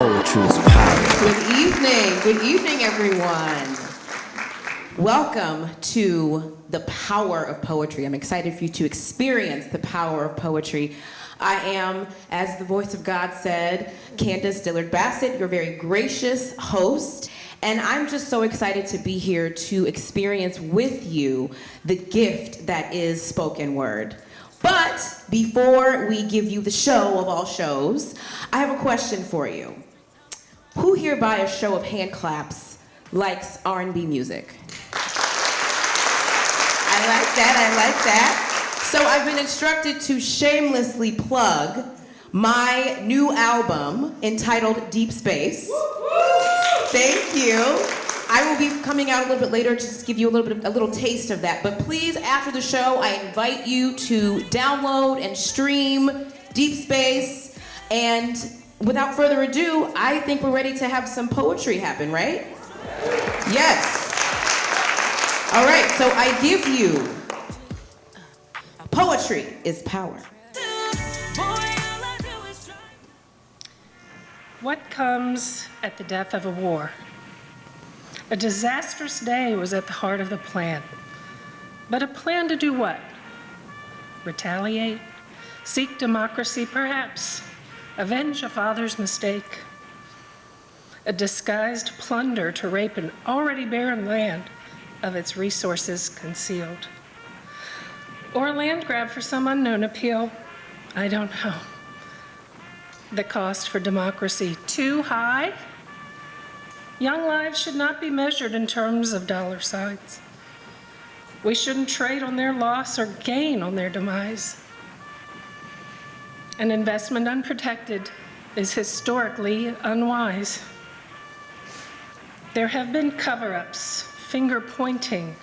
Poetry is power. Good evening, everyone. Welcome to the power of poetry. I'm excited for you to experience the power of poetry. I am, as the voice of God said, Candiace Dillard-Bassett, your very gracious host. And I'm just so excited to be here to experience with you the gift that is spoken word. But before we give you the show of all shows, I have a question for you. Who here by a show of hand claps likes R&B music? I like that. So I've been instructed to shamelessly plug my new album entitled Deep Space. Thank you. I will be coming out a little bit later to just give you a little taste of that. But please, after the show, I invite you to download and stream Deep Space. And without further ado, I think we're ready to have some poetry happen, right? Yes. All right, so I give you Poetry is Power. What comes at the death of a war? A disastrous day was at the heart of the plan. But a plan to do what? Retaliate? Seek democracy, perhaps? Avenge a father's mistake? A disguised plunder to rape an already barren land of its resources concealed? Or a land grab for some unknown appeal? I don't know. The cost for democracy too high? Young lives should not be measured in terms of dollar signs. We shouldn't trade on their loss or gain on their demise. An investment unprotected is historically unwise. There have been cover-ups, finger-pointing,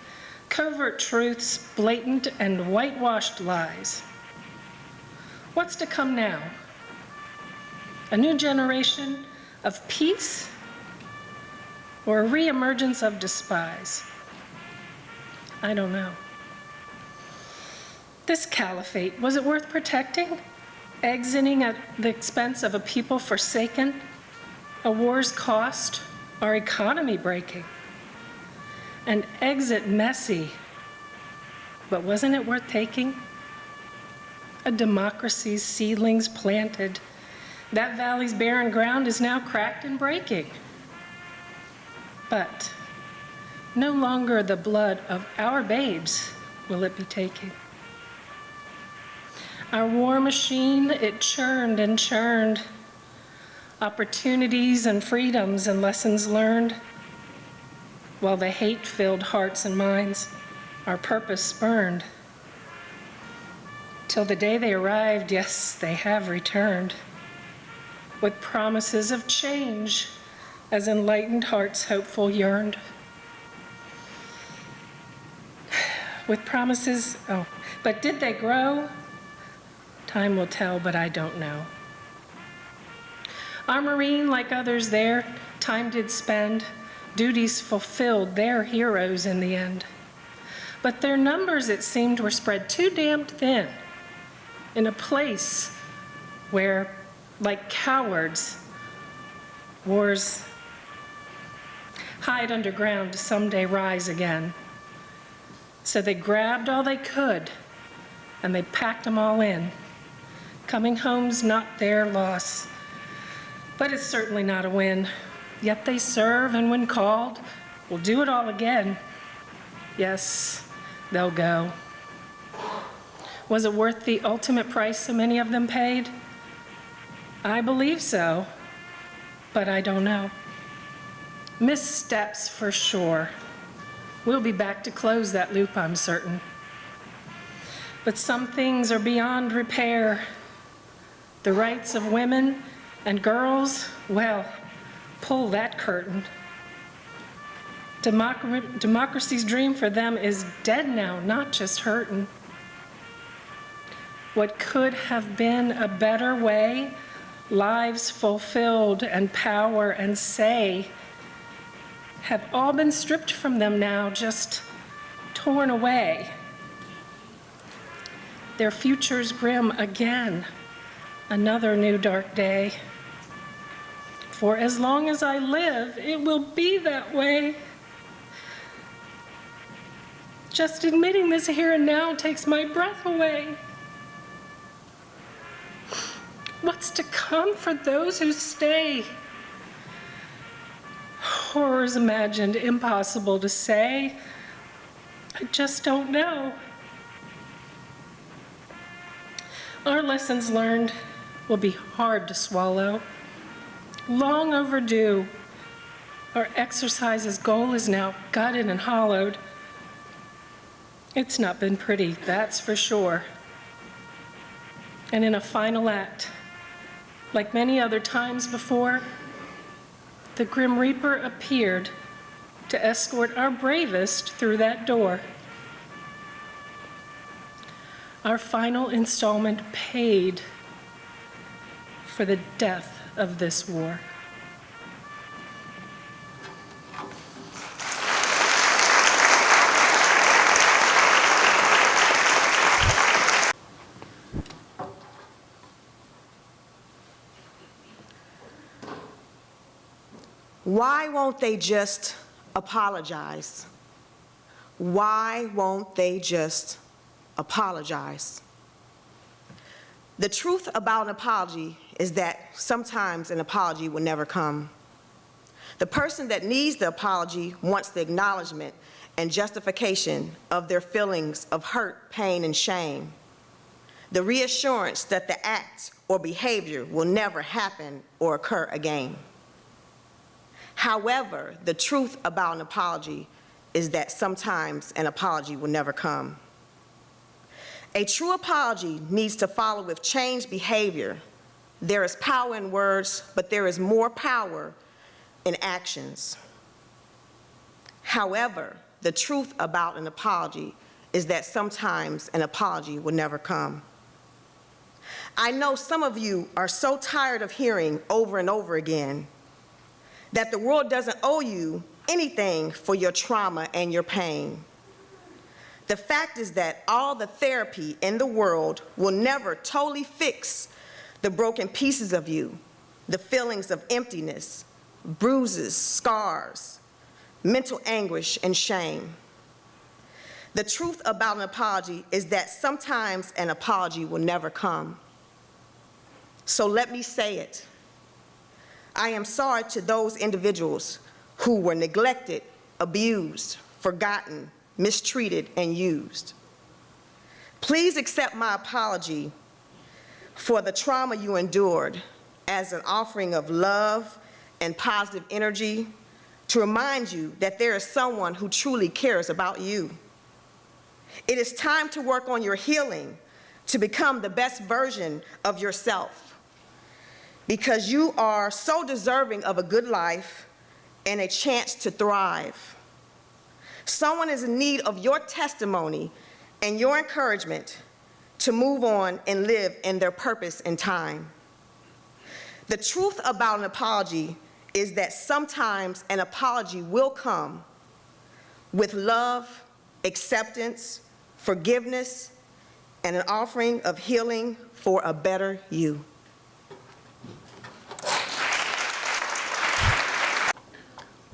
covert truths, blatant and whitewashed lies. What's to come now? A new generation of peace or a reemergence of despise? I don't know. This caliphate, was it worth protecting? Exiting at the expense of a people forsaken? A war's cost? Our economy breaking? An exit messy, but wasn't it worth taking? A democracy's seedlings planted. That valley's barren ground is now cracked and breaking. But no longer the blood of our babes will it be taking. Our war machine, it churned and churned. Opportunities and freedoms and lessons learned. While the hate-filled hearts and minds, our purpose spurned. Till the day they arrived, yes, they have returned. With promises of change, as enlightened hearts hopeful yearned. With promises, but did they grow? Time will tell, but I don't know. Our Marine, like others there, time did spend, duties fulfilled, their heroes in the end. But their numbers, it seemed, were spread too damned thin in a place where, like cowards, wars hide underground to someday rise again. So they grabbed all they could and they packed them all in. Coming home's not their loss, but it's certainly not a win. Yet they serve, and when called, will do it all again. Yes, they'll go. Was it worth the ultimate price so many of them paid? I believe so, but I don't know. Missteps for sure. We'll be back to close that loop, I'm certain. But some things are beyond repair. The rights of women and girls, well, pull that curtain. Democracy's dream for them is dead now, not just hurtin'. What could have been a better way, lives fulfilled and power and say, have all been stripped from them now, just torn away. Their future's grim again, another new dark day. For as long as I live, it will be that way. Just admitting this here and now takes my breath away. What's to come for those who stay? Horrors imagined, impossible to say. I just don't know. Our lessons learned will be hard to swallow. Long overdue. Our exercise's goal is now gutted and hollowed. It's not been pretty, that's for sure. And in a final act, like many other times before, the Grim Reaper appeared to escort our bravest through that door. Our final installment paid for the death of this war. Why won't they just apologize? Why won't they just apologize? The truth about an apology is that sometimes an apology will never come. The person that needs the apology wants the acknowledgement and justification of their feelings of hurt, pain, and shame. The reassurance that the act or behavior will never happen or occur again. However, the truth about an apology is that sometimes an apology will never come. A true apology needs to follow with changed behavior. There is power in words, but there is more power in actions. However, the truth about an apology is that sometimes an apology will never come. I know some of you are so tired of hearing over and over again that the world doesn't owe you anything for your trauma and your pain. The fact is that all the therapy in the world will never totally fix the broken pieces of you, the feelings of emptiness, bruises, scars, mental anguish, and shame. The truth about an apology is that sometimes an apology will never come. So let me say it. I am sorry to those individuals who were neglected, abused, forgotten, mistreated, and used. Please accept my apology for the trauma you endured as an offering of love and positive energy to remind you that there is someone who truly cares about you. It is time to work on your healing to become the best version of yourself, because you are so deserving of a good life and a chance to thrive. Someone is in need of your testimony and your encouragement to move on and live in their purpose and time. The truth about an apology is that sometimes an apology will come with love, acceptance, forgiveness, and an offering of healing for a better you.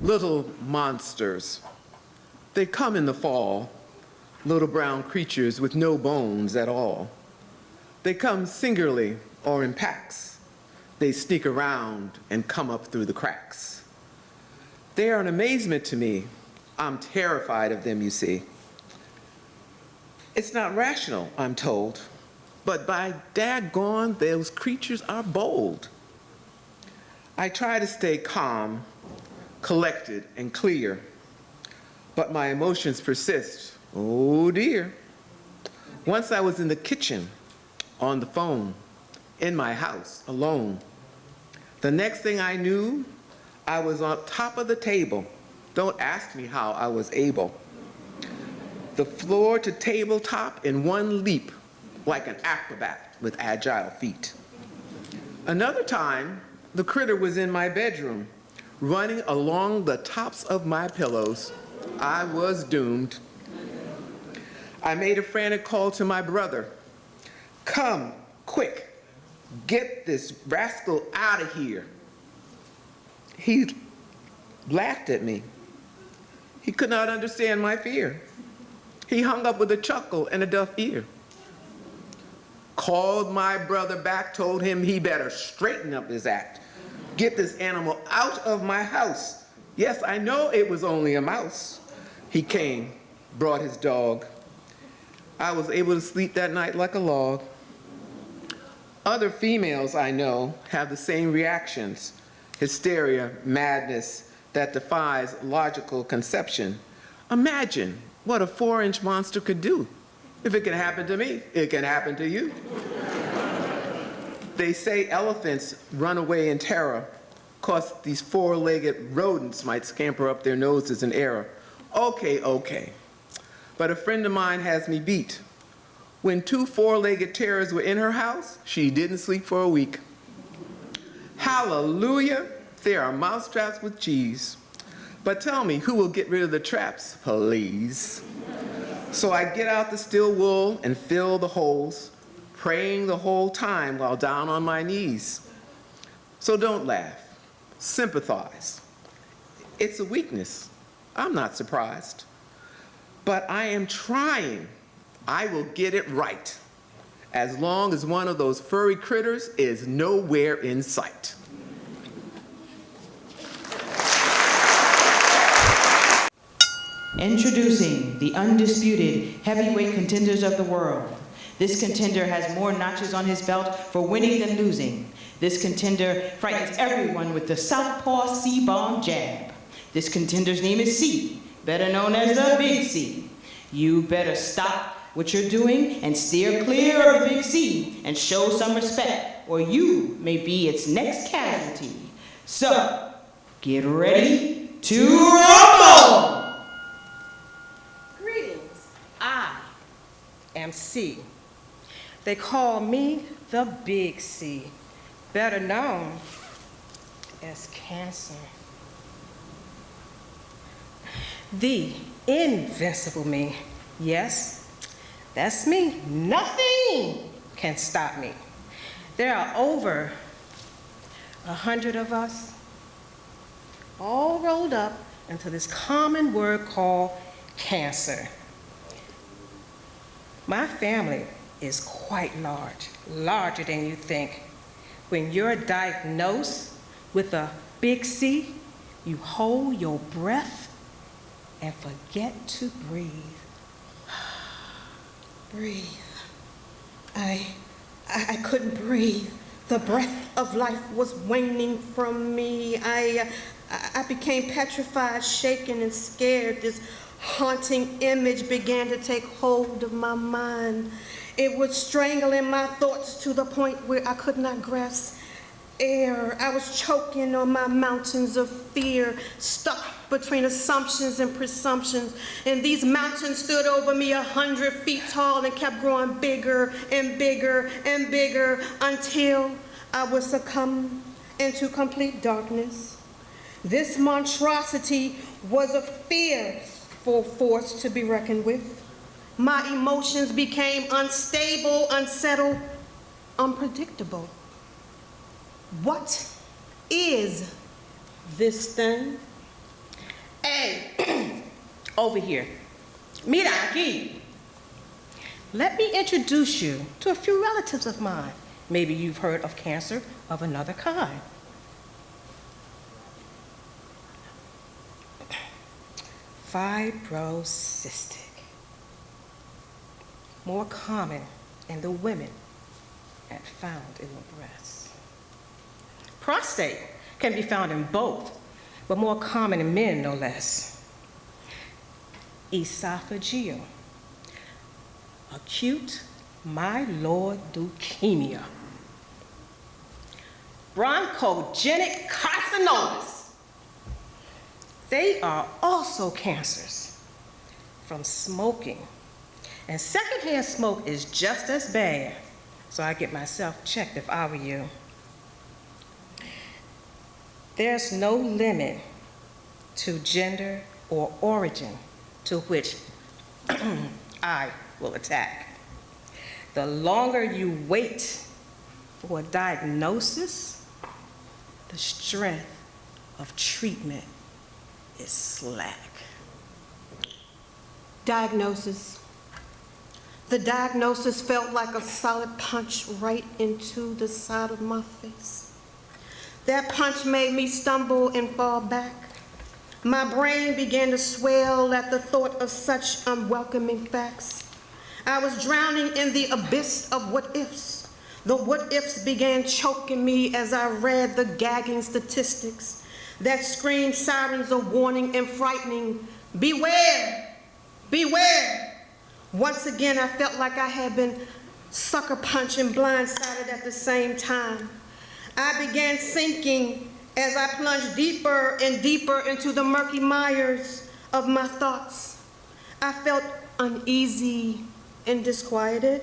Little monsters. They come in the fall, little brown creatures with no bones at all. They come singularly or in packs. They sneak around and come up through the cracks. They are an amazement to me. I'm terrified of them, you see. It's not rational, I'm told, but by daggone, those creatures are bold. I try to stay calm, collected, and clear, but my emotions persist. Oh dear. Once I was in the kitchen, on the phone, in my house, alone. The next thing I knew, I was on top of the table. Don't ask me how I was able. The floor to tabletop in one leap, like an acrobat with agile feet. Another time, the critter was in my bedroom, running along the tops of my pillows. I was doomed. I made a frantic call to my brother. Come, quick, get this rascal out of here. He laughed at me. He could not understand my fear. He hung up with a chuckle and a deaf ear. Called my brother back, told him he better straighten up his act. Get this animal out of my house. Yes, I know it was only a mouse. He came, brought his dog. I was able to sleep that night like a log. Other females I know have the same reactions: hysteria, madness that defies logical conception. Imagine what a 4-inch monster could do. If it can happen to me, it can happen to you. They say elephants run away in terror, 'cause these 4-legged rodents might scamper up their noses in error. Okay. But a friend of mine has me beat. When 2 4-legged terrors were in her house, she didn't sleep for a week. Hallelujah, there are mousetraps with cheese. But tell me, who will get rid of the traps, please? So I get out the steel wool and fill the holes, praying the whole time while down on my knees. So don't laugh, sympathize. It's a weakness, I'm not surprised. But I am trying. I will get it right, as long as one of those furry critters is nowhere in sight. Introducing the undisputed heavyweight contenders of the world. This contender has more notches on his belt for winning than losing. This contender frightens everyone with the southpaw C-bomb jab. This contender's name is C, better known as the Big C. You better stop what you're doing and steer clear of the Big C and show some respect, or you may be its next casualty. So, get ready to rumble! I am C. They call me the Big C, better known as Cancer. The invincible me. Yes, that's me. Nothing can stop me. There are over 100 of us, all rolled up into this common word called cancer. My family is quite large, larger than you think. When you're diagnosed with a Big C, you hold your breath and forget to breathe. Breathe. I couldn't breathe. The breath of life was waning from me. I became petrified, shaken, and scared. This haunting image began to take hold of my mind. It was strangling my thoughts to the point where I could not grasp air. I was choking on my mountains of fear, stuck between assumptions and presumptions. And these mountains stood over me 100 feet tall and kept growing bigger and bigger and bigger until I would succumb into complete darkness. This monstrosity was a fearful force to be reckoned with. My emotions became unstable, unsettled, unpredictable. What is this thing? Hey, over here. Mira aquí. Let me introduce you to a few relatives of mine. Maybe you've heard of cancer of another kind. Fibrocystic. More common in the women and found in the breasts. Prostate can be found in both, but more common in men, no less. Esophageal. Acute myeloid leukemia. Bronchogenic carcinomas. They are also cancers from smoking. And secondhand smoke is just as bad, so I get myself checked if I were you. There's no limit to gender or origin to which I will attack. The longer you wait for a diagnosis, the strength of treatment is slack. Diagnosis. The diagnosis felt like a solid punch right into the side of my face. That punch made me stumble and fall back. My brain began to swell at the thought of such unwelcoming facts. I was drowning in the abyss of what-ifs. The what-ifs began choking me as I read the gagging statistics that screamed sirens of warning and frightening. Beware! Beware! Once again, I felt like I had been sucker punched and blindsided at the same time. I began sinking as I plunged deeper and deeper into the murky mires of my thoughts. I felt uneasy and disquieted.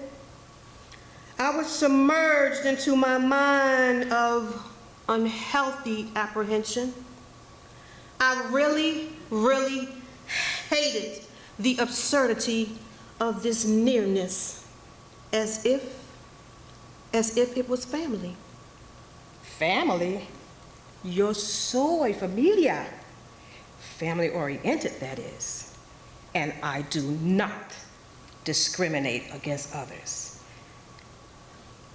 I was submerged into my mind of unhealthy apprehension. I really, really hated the absurdity of this nearness, as if it was family. Family? Yo soy familia. Family-oriented, that is. And I do not discriminate against others.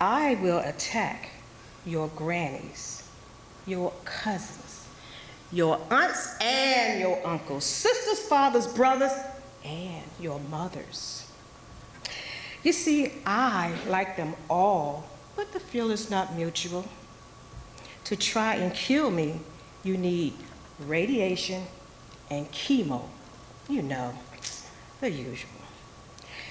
I will attack your grannies, your cousins, your aunts and your uncles, sisters, fathers, brothers, and your mothers. You see, I like them all, but the feel is not mutual. To try and kill me, you need radiation and chemo. You know, the usual.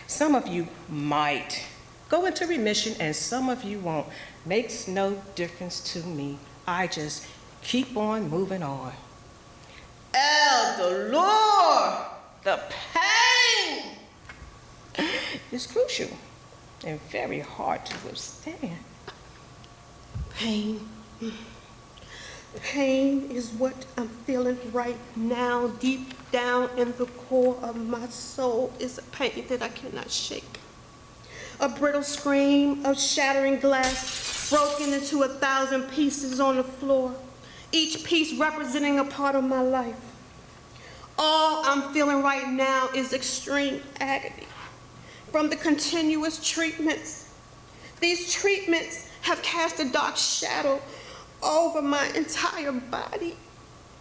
Some of you might go into remission and some of you won't. Makes no difference to me. I just keep on moving on. El dolor, the pain, is crucial and very hard to withstand. Pain. Pain is what I'm feeling right now. Deep down in the core of my soul is a pain that I cannot shake. A brittle scream of shattering glass broken into 1,000 pieces on the floor, each piece representing a part of my life. All I'm feeling right now is extreme agony from the continuous treatments. These treatments have cast a dark shadow over my entire body.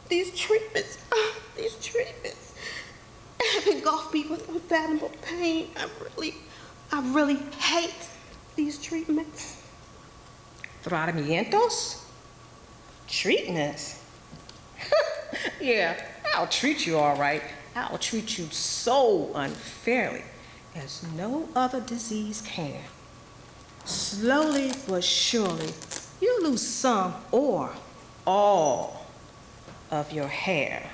These treatments have engulfed me with unfathomable pain. I really hate these treatments. Tratamientos? Treatments? Yeah, I'll treat you all right. I'll treat you so unfairly as no other disease can. Slowly but surely, you lose some or all of your hair.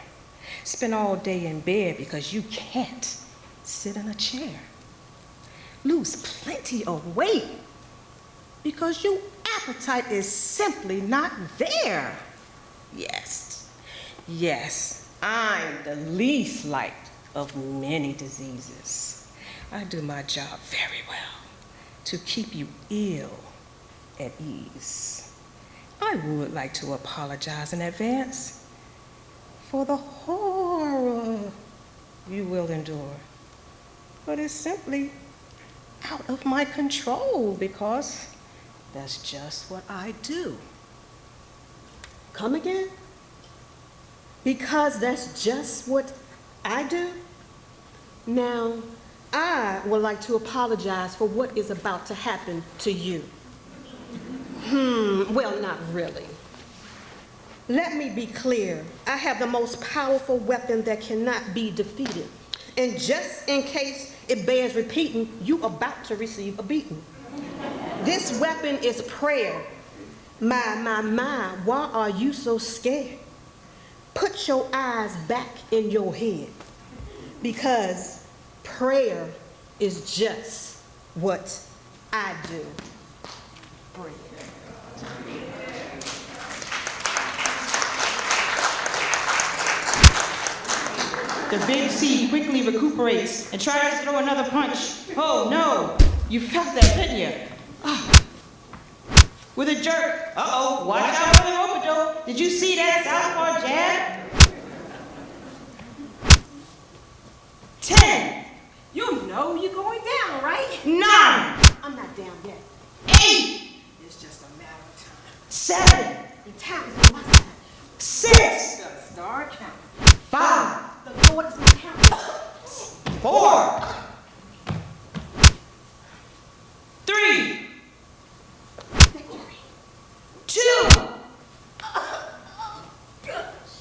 Spend all day in bed because you can't sit in a chair. Lose plenty of weight because your appetite is simply not there. Yes, I'm the least liked of many diseases. I do my job very well to keep you ill at ease. I would like to apologize in advance for the horror you will endure, but it's simply out of my control because that's just what I do. Come again? Because that's just what I do? Now, I would like to apologize for what is about to happen to you. Well, not really. Let me be clear. I have the most powerful weapon that cannot be defeated. And just in case it bears repeating, you about to receive a beating. This weapon is prayer. My, why are you so scared? Put your eyes back in your head, because prayer is just what I do. The big C quickly recuperates and tries to throw another punch. Oh no, you felt that, didn't you? With a jerk, watch out for the rope Banjo, did you see that southpaw jab? 10, You know you're going down, right? 9, I'm not down yet. 8, It's just a matter of time. 7, The time is on my side. 6, Gotta start counting. 5, The Lord is my counting. 4, 3, 2,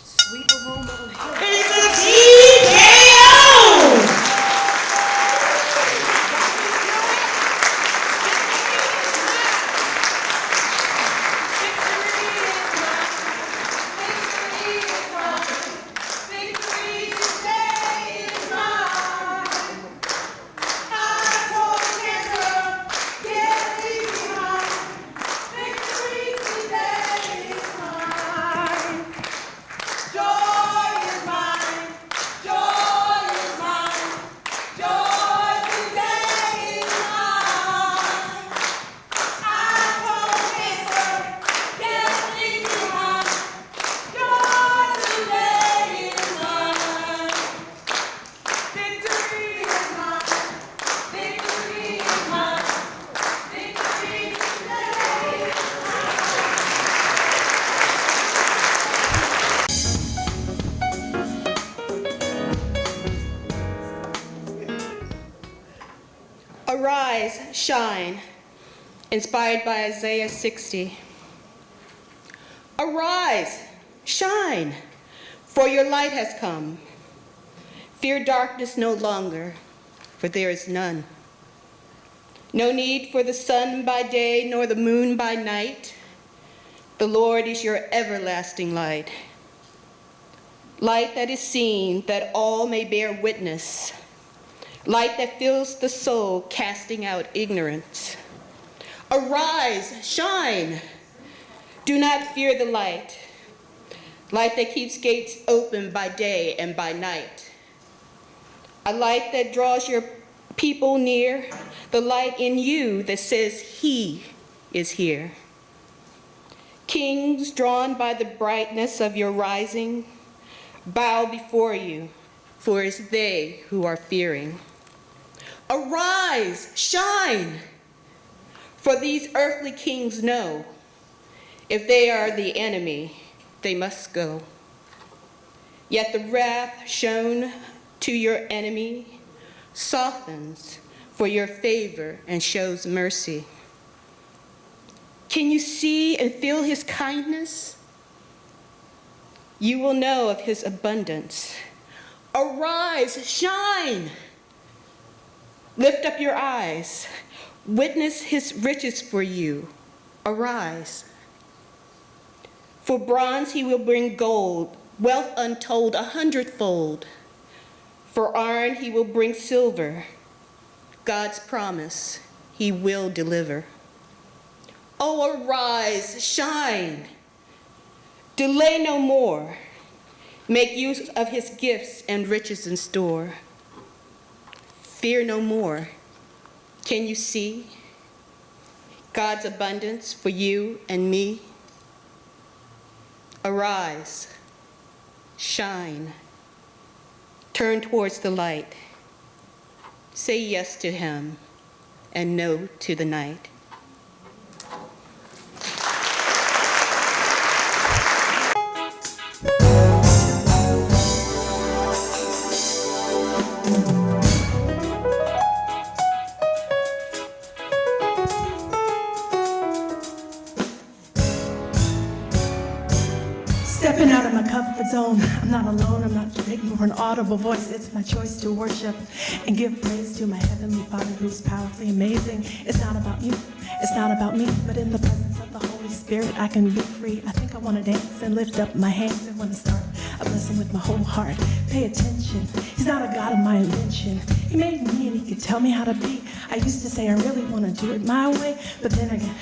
Sweet aroma of heaven. it's a TKO! Arise, shine, inspired by Isaiah 60. Arise, shine, for your light has come. Fear darkness no longer, for there is none. No need for the sun by day, nor the moon by night. The Lord is your everlasting light. Light that is seen, that all may bear witness. Light that fills the soul, casting out ignorance. Arise, shine. Do not fear the light. Light that keeps gates open by day and by night. A light that draws your people near. The light in you that says he is here. Kings drawn by the brightness of your rising, bow before you, for it is they who are fearing. Arise, shine, for these earthly kings know, if they are the enemy, they must go. Yet the wrath shown to your enemy softens for your favor and shows mercy. Can you see and feel his kindness? You will know of his abundance. Arise, shine. Lift up your eyes. Witness his riches for you. Arise. For bronze he will bring gold, wealth untold 100-fold. For iron he will bring silver. God's promise he will deliver. Oh, arise, shine. Delay no more. Make use of his gifts and riches in store. Fear no more. Can you see God's abundance for you and me? Arise, shine, turn towards the light. Say yes to him and no to the night. Stepping out of my comfort zone, I'm not alone, I'm not begging for an audible voice. It's my choice to worship and give praise to my Heavenly Father who's powerfully amazing. It's not about you, it's not about me, but in the presence of the Holy Spirit, I can be free. I think I want to dance and lift up my hands and want to start a blessing with my whole heart. Pay attention, he's not a God of my invention. He made me and he could tell me how to be. I used to say I really want to do it my way, but then again,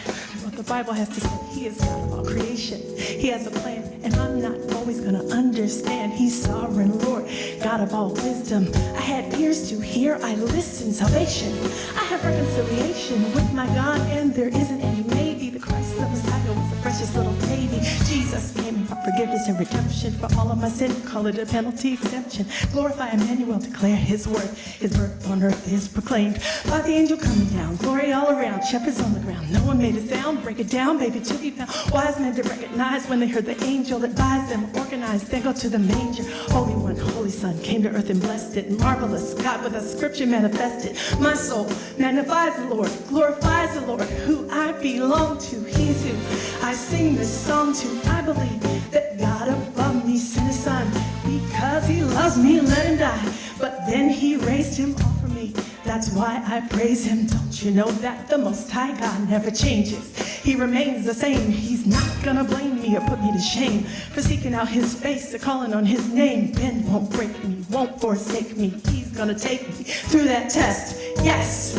what the Bible has to say, he is God of all creation. He has a plan, and I'm not always going to undo understand. He's sovereign Lord, God of all wisdom. I had ears to hear, I listened. Salvation, I have reconciliation with my God, and there isn't any maybe. The Christ the Messiah was a precious little baby. Jesus came for forgiveness and redemption for all of my sin. Call it a penalty exemption. Glorify Emmanuel, declare his worth. His birth on earth is proclaimed by the angel coming down. Glory all around, shepherds on the ground. No one made a sound, break it down, baby, to be found. Wise men to recognize when they heard the angel advise them. Organized, then go to the manger. Holy One, Holy Son, came to earth and blessed it. Marvelous God with a scripture manifested. My soul magnifies the Lord, glorifies the Lord, who I belong to. He's who I sing this song to. I believe that God above me sent his son because he loves me, let him die. But then he raised him all for me. That's why I praise him. Don't you know that the Most High God never changes? He remains the same. He's not gonna blame me or put me to shame for seeking out his face or calling on his name. Ben won't break me, won't forsake me. He's gonna take me through that test, yes.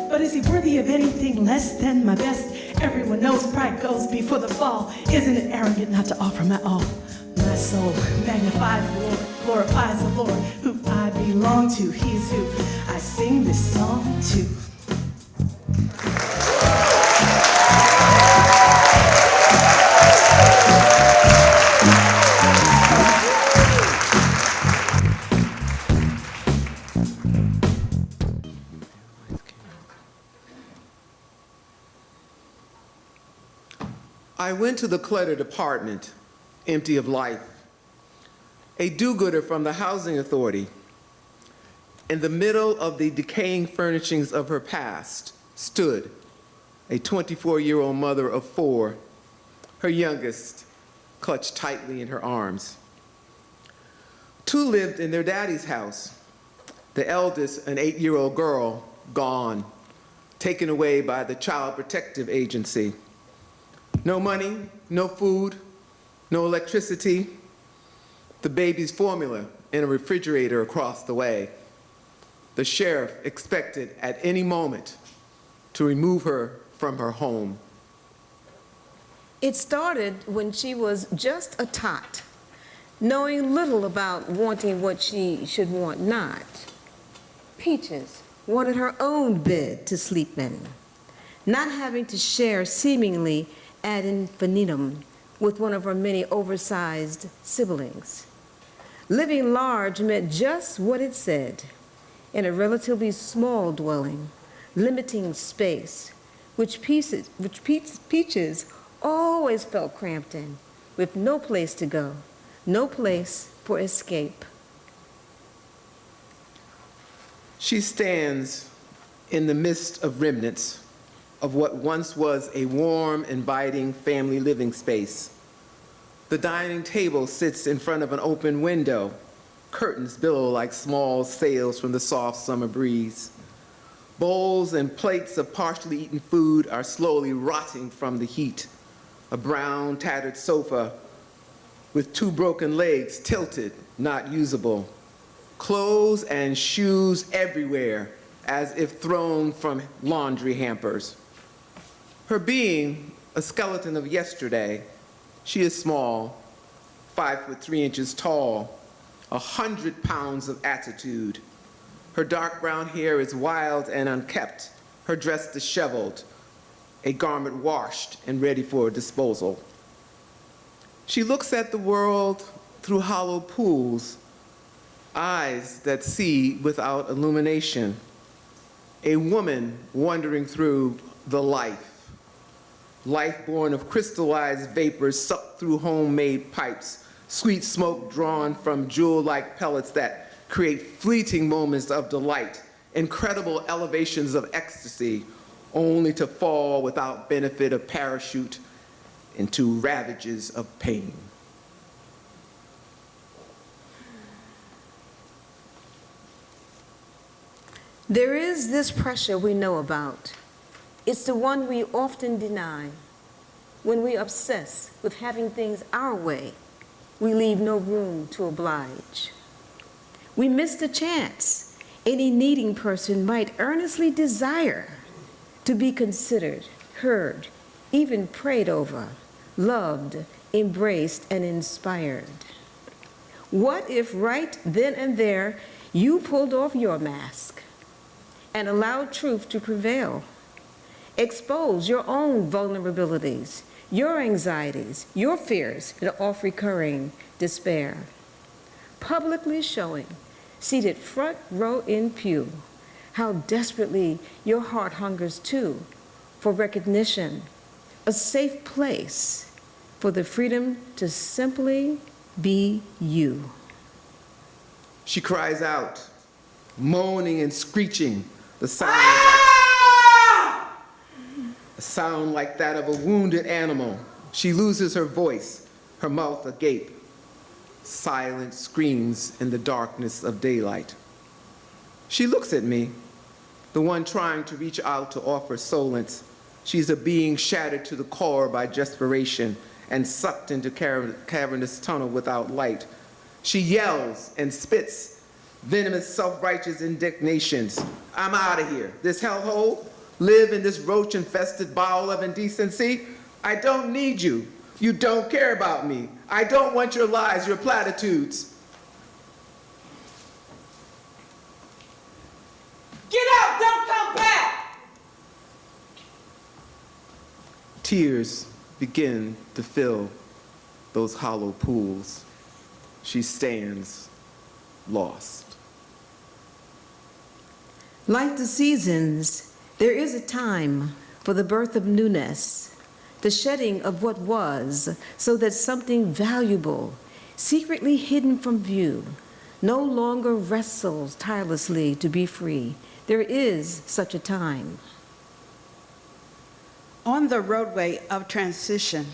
But is he worthy of anything less than my best? Everyone knows pride goes before the fall. Isn't it arrogant not to offer my all? My soul magnifies the Lord, glorifies the Lord, who I belong to. He's who I sing this song to. I went to the cluttered apartment, empty of life. A do-gooder from the housing authority. In the middle of the decaying furnishings of her past stood a 24-year-old mother of 4, her youngest clutched tightly in her arms. 2 lived in their daddy's house. The eldest, an 8-year-old girl, gone, taken away by the Child Protective Agency. No money, no food, no electricity. The baby's formula in a refrigerator across the way. The sheriff expected at any moment to remove her from her home. It started when she was just a tot, knowing little about wanting what she should want not. Peaches wanted her own bed to sleep in, not having to share seemingly ad infinitum with one of her many oversized siblings. Living large meant just what it said, in a relatively small dwelling, limiting space, which Peaches always felt cramped in, with no place to go, no place for escape. She stands in the midst of remnants of what once was a warm, inviting family living space. The dining table sits in front of an open window. Curtains billow like small sails from the soft summer breeze. Bowls and plates of partially eaten food are slowly rotting from the heat. A brown, tattered sofa with 2 broken legs tilted, not usable. Clothes and shoes everywhere, as if thrown from laundry hampers. Her being a skeleton of yesterday, she is small, 5'3" tall, 100 pounds of attitude. Her dark brown hair is wild and unkempt, her dress disheveled, a garment washed and ready for disposal. She looks at the world through hollow pools, eyes that see without illumination. A woman wandering through the life born of crystallized vapors sucked through homemade pipes, sweet smoke drawn from jewel-like pellets that create fleeting moments of delight, incredible elevations of ecstasy, only to fall without benefit of parachute into ravages of pain. There is this pressure we know about. It's the one we often deny. When we obsess with having things our way, we leave no room to oblige. We miss the chance any needing person might earnestly desire to be considered, heard, even prayed over, loved, embraced, and inspired. What if right then and there you pulled off your mask and allowed truth to prevail? Expose your own vulnerabilities, your anxieties, your fears, and oft recurring despair. Publicly showing, seated front row in pew, how desperately your heart hungers too for recognition, a safe place for the freedom to simply be you. She cries out, moaning and screeching, the sound, a sound like that of a wounded animal. She loses her voice, her mouth agape. Silent screams in the darkness of daylight. She looks at me, the one trying to reach out to offer solace. She's a being shattered to the core by desperation and sucked into cavernous tunnel without light. She yells and spits venomous, self-righteous indignations. I'm out of here. This hellhole, live in this roach-infested bowel of indecency. I don't need you. You don't care about me. I don't want your lies, your platitudes. Get out, don't come back! Tears begin to fill those hollow pools. She stands lost. Like the seasons, there is a time for the birth of newness, the shedding of what was, so that something valuable, secretly hidden from view, no longer wrestles tirelessly to be free. There is such a time. On the roadway of transition,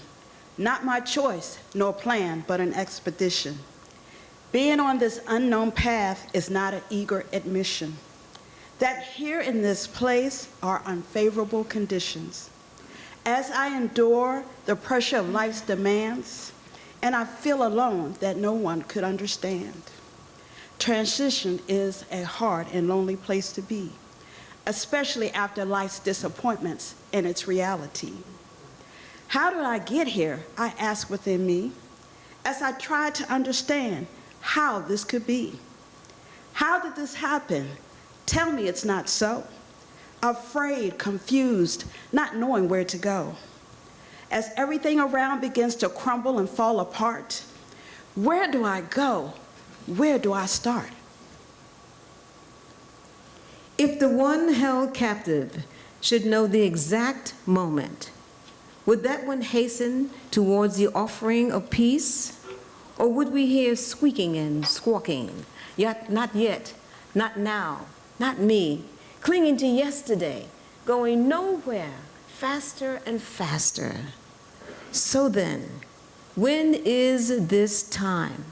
not my choice nor plan, but an expedition. Being on this unknown path is not an eager admission that here in this place are unfavorable conditions. As I endure the pressure of life's demands, and I feel alone that no one could understand. Transition is a hard and lonely place to be, especially after life's disappointments and its reality. How did I get here? I ask within me, as I try to understand how this could be. How did this happen? Tell me it's not so. Afraid, confused, not knowing where to go. As everything around begins to crumble and fall apart, where do I go? Where do I start? If the one held captive should know the exact moment, would that one hasten towards the offering of peace? Or would we hear squeaking and squawking, yet not yet, not now, not me, clinging to yesterday, going nowhere, faster and faster? So then, when is this time,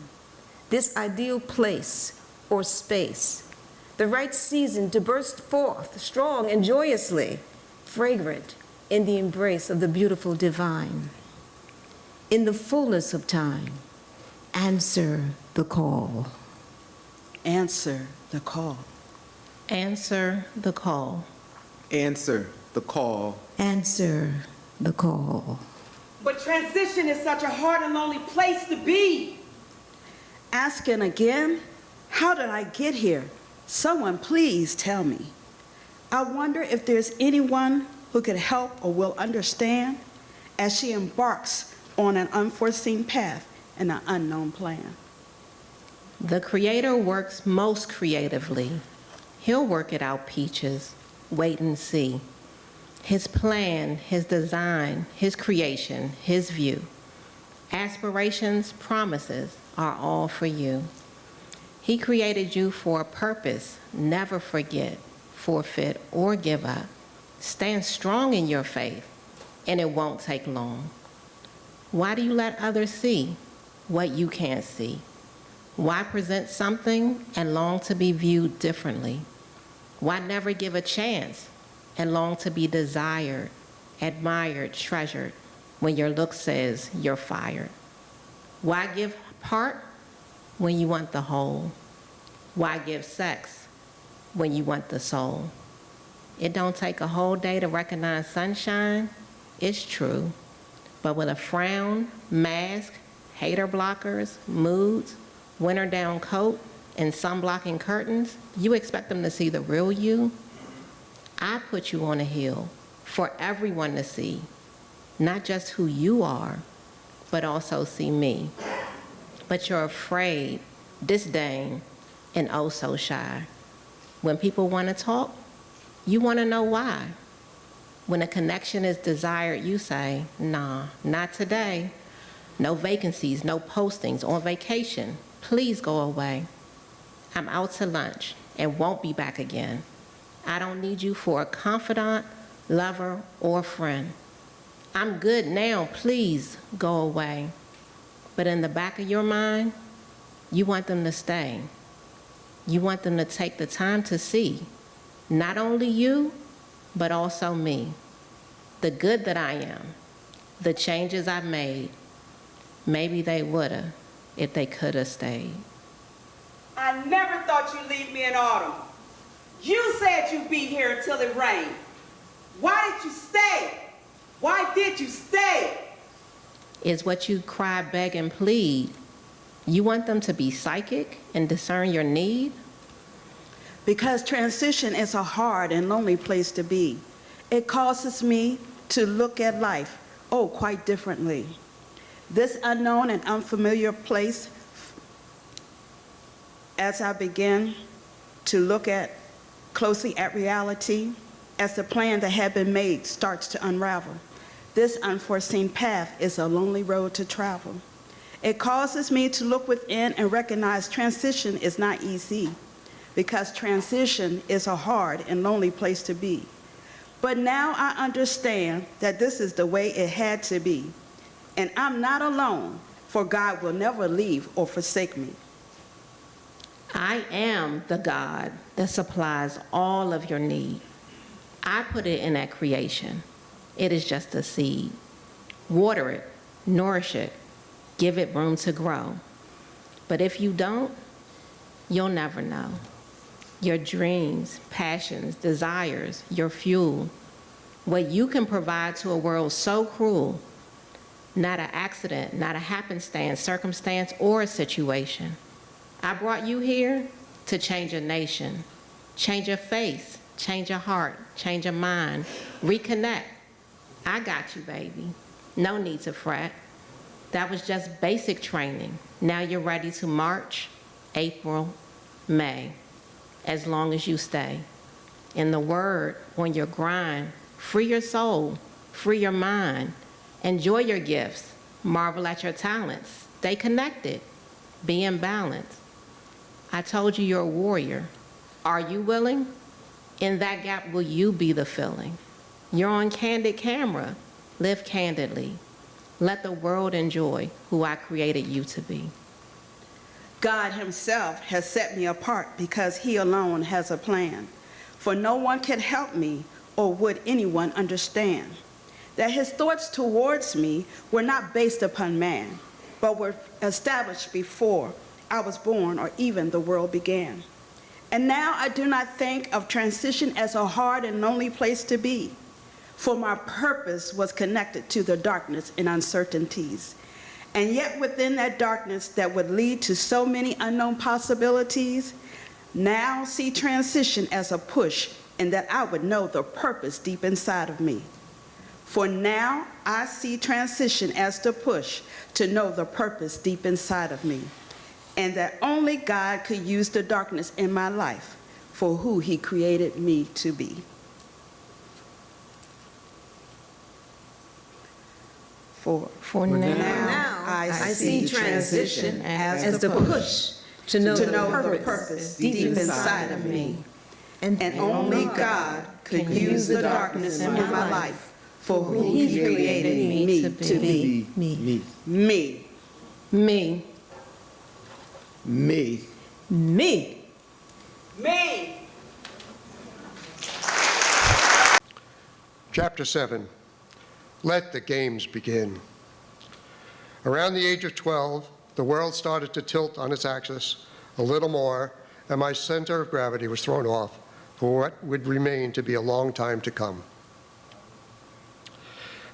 this ideal place or space, the right season to burst forth strong and joyously, fragrant in the embrace of the beautiful divine? In the fullness of time, answer the call. Answer the call. Answer the call. Answer the call. Answer the call. But transition is such a hard and lonely place to be. Asking again, how did I get here? Someone please tell me. I wonder if there's anyone who could help or will understand as she embarks on an unforeseen path and an unknown plan. The Creator works most creatively. He'll work it out, Peaches. Wait and see. His plan, his design, his creation, his view. Aspirations, promises are all for you. He created you for a purpose. Never forget, forfeit, or give up. Stand strong in your faith, and it won't take long. Why do you let others see what you can't see? Why present something and long to be viewed differently? Why never give a chance and long to be desired, admired, treasured when your look says you're fired? Why give part when you want the whole? Why give sex when you want the soul? It don't take a whole day to recognize sunshine. It's true. But with a frown, mask, hater blockers, moods, winter down coat, and sun-blocking curtains, you expect them to see the real you? I put you on a hill for everyone to see, not just who you are, but also see me. But you're afraid, disdain, and oh so shy. When people want to talk, you want to know why. When a connection is desired, you say, nah, not today. No vacancies, no postings, on vacation. Please go away. I'm out to lunch and won't be back again. I don't need you for a confidant, lover, or friend. I'm good now, please go away. But in the back of your mind, you want them to stay. You want them to take the time to see, not only you, but also me. The good that I am, the changes I've made. Maybe they would've if they could've stayed. I never thought you'd leave me in autumn. You said you'd be here until it rained. Why did you stay? Why did you stay? Is what you cry, beg, and plead. You want them to be psychic and discern your need? Because transition is a hard and lonely place to be. It causes me to look at life, oh, quite differently. This unknown and unfamiliar place, as I begin to look closely at reality, as the plan that had been made starts to unravel, this unforeseen path is a lonely road to travel. It causes me to look within and recognize transition is not easy, because transition is a hard and lonely place to be. But now I understand that this is the way it had to be. And I'm not alone, for God will never leave or forsake me. I am the God that supplies all of your need. I put it in that creation. It is just a seed. Water it, nourish it, give it room to grow. But if you don't, you'll never know. Your dreams, passions, desires, your fuel, what you can provide to a world so cruel, not an accident, not a happenstance, circumstance, or a situation. I brought you here to change a nation, change a face, change a heart, change a mind, reconnect. I got you, baby. No need to fret. That was just basic training. Now you're ready to march, April, May, as long as you stay. In the word, on your grind, free your soul, free your mind, enjoy your gifts, marvel at your talents, stay connected, be in balance. I told you you're a warrior. Are you willing? In that gap, will you be the filling? You're on candid camera. Live candidly. Let the world enjoy who I created you to be. God himself has set me apart because he alone has a plan. For no one can help me, or would anyone understand that his thoughts towards me were not based upon man, but were established before I was born or even the world began. And now I do not think of transition as a hard and lonely place to be, for my purpose was connected to the darkness and uncertainties. And yet within that darkness that would lead to so many unknown possibilities, now see transition as a push, and that I would know the purpose deep inside of me. For now I see transition as the push to know the purpose deep inside of me, and that only God could use the darkness in my life for who he created me to be. For now, I see transition as the push to know the purpose deep inside of me. And only God could use the darkness in my life for who he created me to be. Me. Me. Me. Me. Me. Me! Chapter 7, Let the Games Begin. Around the age of 12, the world started to tilt on its axis a little more, and my center of gravity was thrown off for what would remain to be a long time to come.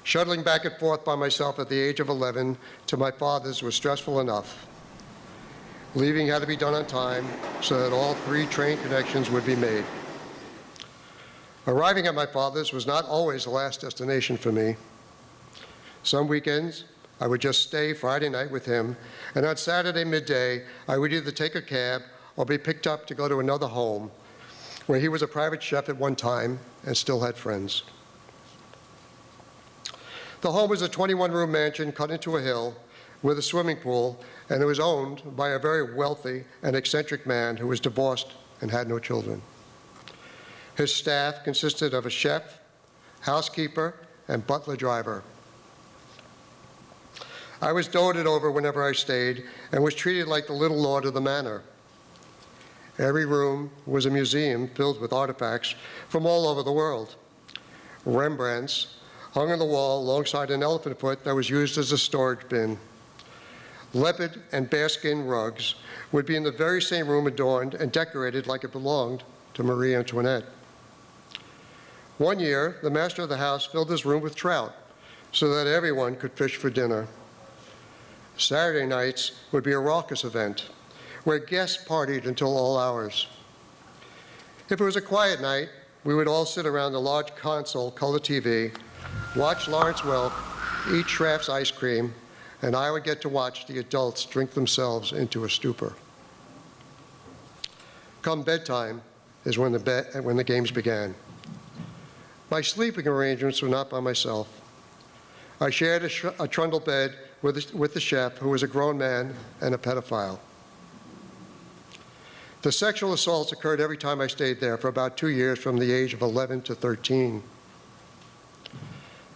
Shuttling back and forth by myself at the age of 11 to my father's was stressful enough. Leaving had to be done on time so that all 3 train connections would be made. Arriving at my father's was not always the last destination for me. Some weekends, I would just stay Friday night with him, and on Saturday midday, I would either take a cab or be picked up to go to another home, where he was a private chef at one time and still had friends. The home was a 21-room mansion cut into a hill with a swimming pool, and it was owned by a very wealthy and eccentric man who was divorced and had no children. His staff consisted of a chef, housekeeper, and butler driver. I was doted over whenever I stayed and was treated like the little lord of the manor. Every room was a museum filled with artifacts from all over the world. Rembrandts hung on the wall alongside an elephant foot that was used as a storage bin. Leopard and bearskin rugs would be in the very same room, adorned and decorated like it belonged to Marie Antoinette. One year, the master of the house filled his room with trout so that everyone could fish for dinner. Saturday nights would be a raucous event where guests partied until all hours. If it was a quiet night, we would all sit around the large console color TV, watch Lawrence Welk, eat Schraff's ice cream, and I would get to watch the adults drink themselves into a stupor. Come bedtime is when the games began. My sleeping arrangements were not by myself. I shared a trundle bed with the chef, who was a grown man and a pedophile. The sexual assaults occurred every time I stayed there for about 2 years, from the age of 11 to 13.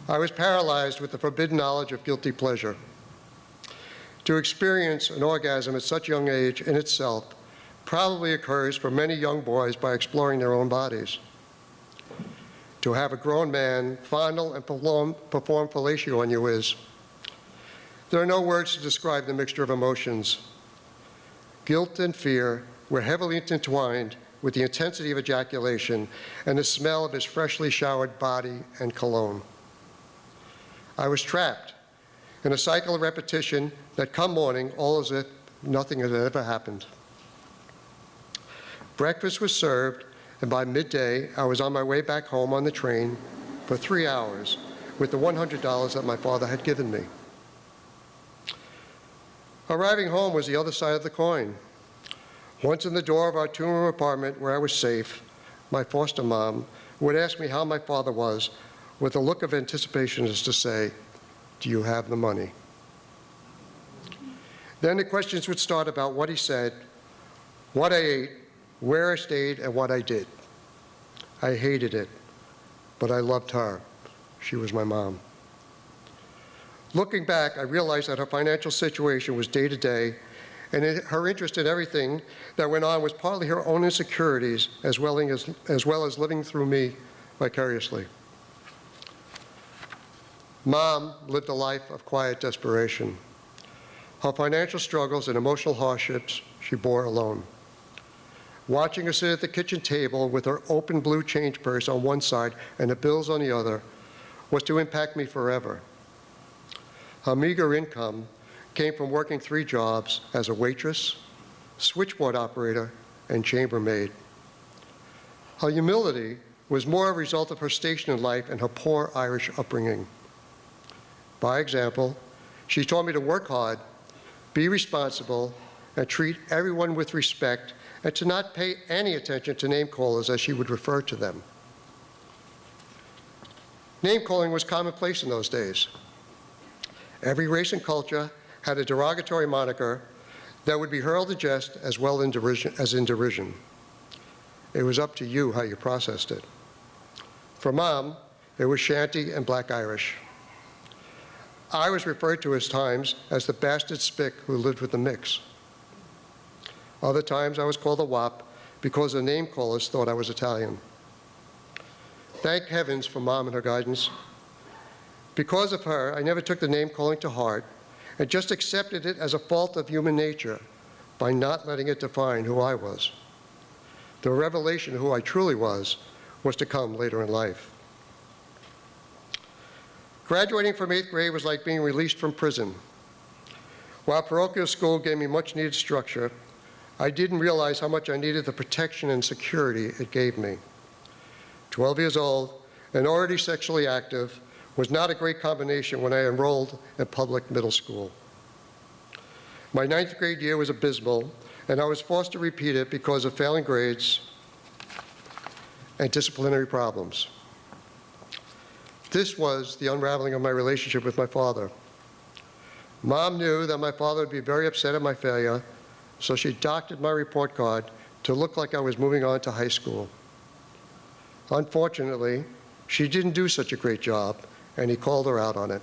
I was paralyzed with the forbidden knowledge of guilty pleasure. To experience an orgasm at such a young age in itself probably occurs for many young boys by exploring their own bodies. To have a grown man fondle and perform fellatio on you is. There are no words to describe the mixture of emotions. Guilt and fear were heavily intertwined with the intensity of ejaculation and the smell of his freshly showered body and cologne. I was trapped in a cycle of repetition that come morning, all as if nothing had ever happened. Breakfast was served, and by midday, I was on my way back home on the train for 3 hours with the $100 that my father had given me. Arriving home was the other side of the coin. Once in the door of our 2-room apartment where I was safe, my foster mom would ask me how my father was with a look of anticipation as to say, "Do you have the money?" Then the questions would start about what he said, what I ate, where I stayed, and what I did. I hated it, but I loved her. She was my mom. Looking back, I realized that her financial situation was day to day, and her interest in everything that went on was partly her own insecurities, as well as living through me vicariously. Mom lived a life of quiet desperation. Her financial struggles and emotional hardships she bore alone. Watching her sit at the kitchen table with her open blue change purse on one side and the bills on the other was to impact me forever. Her meager income came from working 3 jobs as a waitress, switchboard operator, and chambermaid. Her humility was more a result of her station in life and her poor Irish upbringing. By example, she taught me to work hard, be responsible, and treat everyone with respect, and to not pay any attention to name callers, as she would refer to them. Name calling was commonplace in those days. Every race and culture had a derogatory moniker that would be hurled in jest as well as in derision. It was up to you how you processed it. For Mom, it was Shanty and Black Irish. I was referred to at times as the bastard spick who lived with the mix. Other times I was called a wop because the name callers thought I was Italian. Thank heavens for Mom and her guidance. Because of her, I never took the name calling to heart and just accepted it as a fault of human nature by not letting it define who I was. The revelation of who I truly was to come later in life. Graduating from 8th grade was like being released from prison. While parochial school gave me much needed structure, I didn't realize how much I needed the protection and security it gave me. 12 years old and already sexually active was not a great combination when I enrolled in public middle school. My 9th grade year was abysmal, and I was forced to repeat it because of failing grades and disciplinary problems. This was the unraveling of my relationship with my father. Mom knew that my father would be very upset at my failure, so she doctored my report card to look like I was moving on to high school. Unfortunately, she didn't do such a great job, and he called her out on it.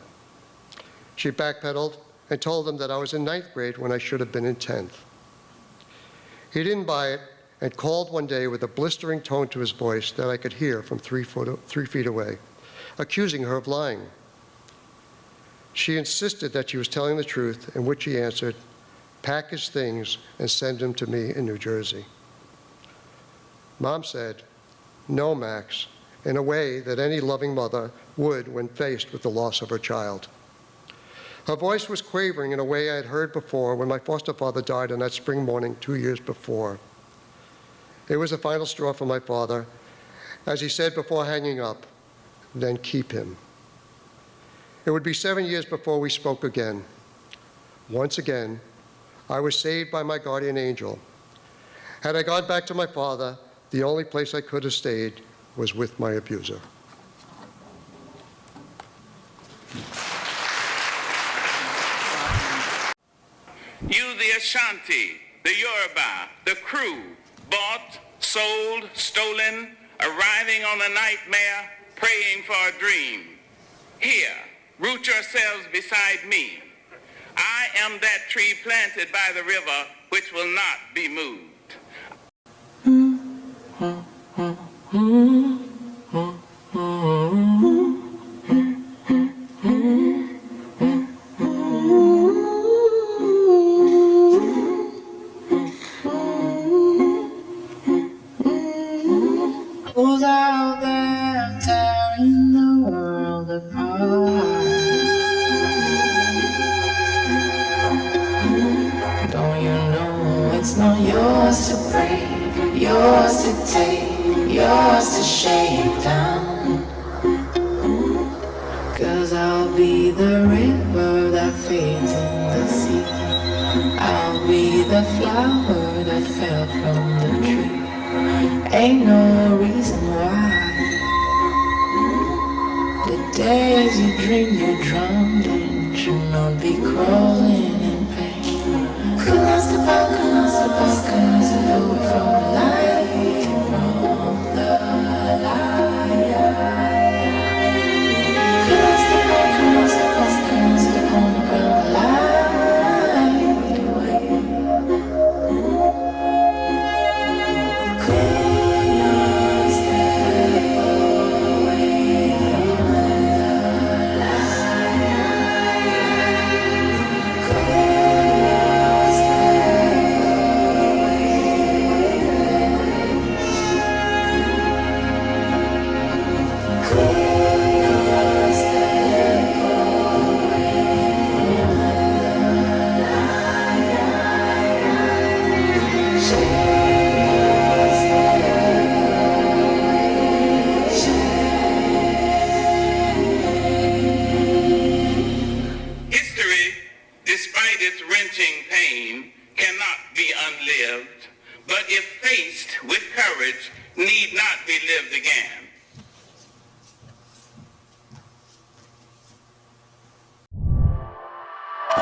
She backpedaled and told him that I was in 9th grade when I should have been in 10th. He didn't buy it and called one day with a blistering tone to his voice that I could hear from 3 feet away, accusing her of lying. She insisted that she was telling the truth, in which he answered, "Pack his things and send him to me in New Jersey." Mom said, "No, Max," in a way that any loving mother would when faced with the loss of her child. Her voice was quavering in a way I had heard before when my foster father died on that spring morning 2 years before. It was the final straw for my father, as he said before hanging up, "Then keep him." It would be 7 years before we spoke again. Once again, I was saved by my guardian angel. Had I gone back to my father, the only place I could have stayed was with my abuser. You, the Ashanti, the Yoruba, the Kru, bought, sold, stolen, arriving on a nightmare, praying for a dream. Here, root yourselves beside me. I am that tree planted by the river which will not be moved. Who's out there tearing the world apart? Don't you know it's not yours to break, yours to take, yours to shake down? 'Cause I'll be the river that fades in the sea. I'll be the flower that fell from the tree. Ain't no reason why the days you dream you're drowned in should not be crawling in pain. Couldn't step out, couldn't step out, couldn't step away from the light, from the light. Couldn't step out, couldn't step out, couldn't step on the ground, the light.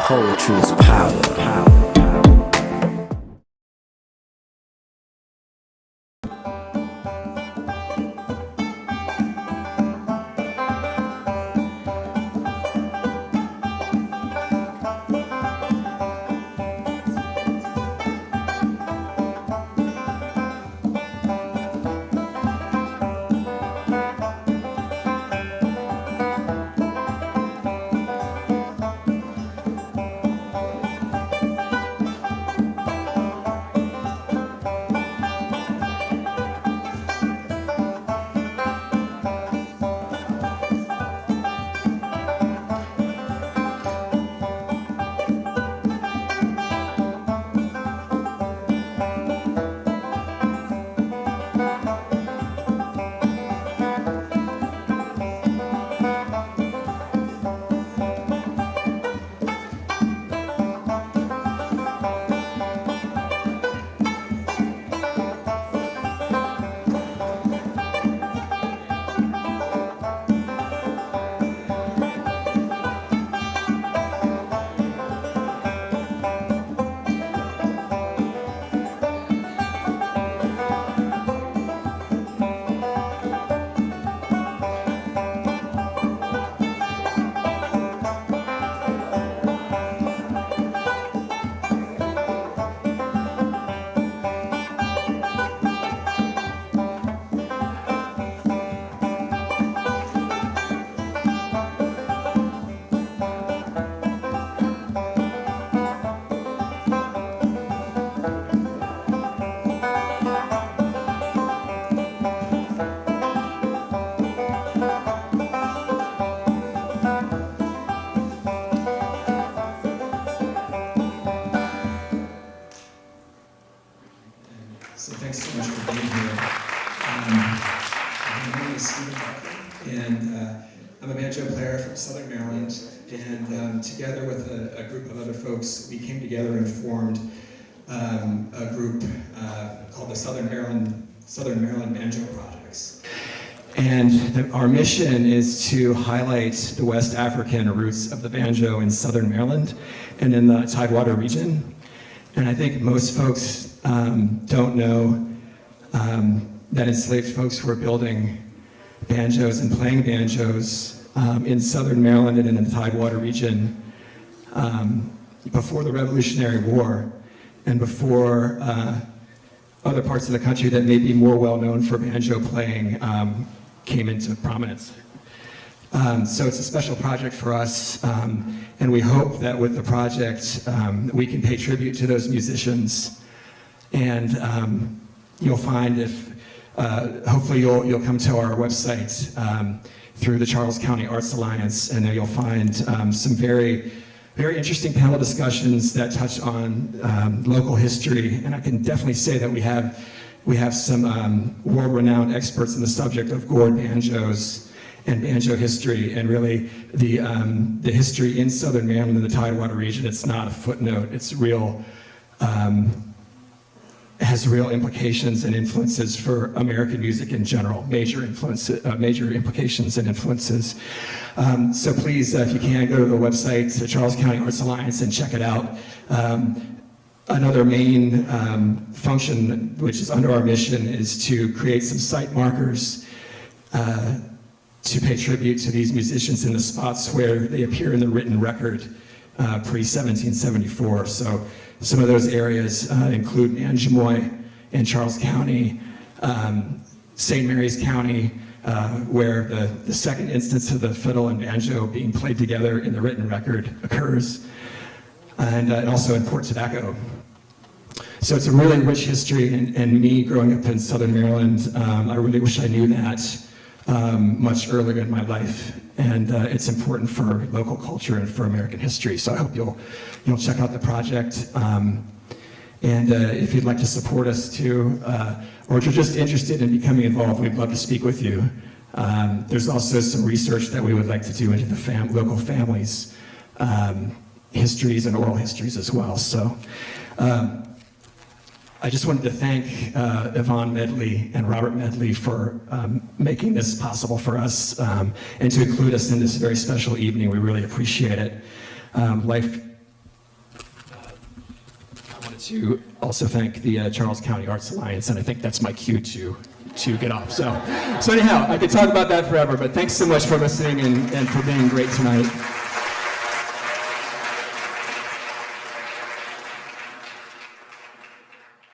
Poetry is power. So thanks so much for being here. My name is Stephen Barkley, and I'm a banjo player from Southern Maryland. And together with a group of other folks, we came together and formed a group called the Southern Maryland Banjo Projects. And our mission is to highlight the West African roots of the banjo in Southern Maryland and in the Tidewater region. And I think most folks don't know that enslaved folks were building banjos and playing banjos in Southern Maryland and in the Tidewater region before the Revolutionary War and before other parts of the country that may be more well known for banjo playing came into prominence. So it's a special project for us, and we hope that with the project we can pay tribute to those musicians. And you'll find if, hopefully you'll come to our website through the Charles County Arts Alliance, and there you'll find some very interesting panel discussions that touch on local history. And I can definitely say that we have some world-renowned experts in the subject of gourd banjos and banjo history, and really the history in Southern Maryland and the Tidewater region. It's not a footnote. It's real. Has real implications and influences for American music in general, major implications and influences. So please, if you can, go to the website, the Charles County Arts Alliance, and check it out. Another main function, which is under our mission, is to create some site markers to pay tribute to these musicians in the spots where they appear in the written record pre-1774. So some of those areas include Angelou in Charles County, St. Mary's County, where the second instance of the fiddle and banjo being played together in the written record occurs, and also in Port Tobacco. So it's a really rich history, and me growing up in Southern Maryland, I really wish I knew that much earlier in my life. And it's important for local culture and for American history. So I hope you'll check out the project. And if you'd like to support us too, or if you're just interested in becoming involved, we'd love to speak with you. There's also some research that we would like to do into the local families' histories and oral histories as well. So I just wanted to thank Yvonne Medley and Robert Medley for making this possible for us and to include us in this very special evening. We really appreciate it. I wanted to also thank the Charles County Arts Alliance, and I think that's my cue to get off. So anyhow, I could talk about that forever, but thanks so much for listening and for being great tonight.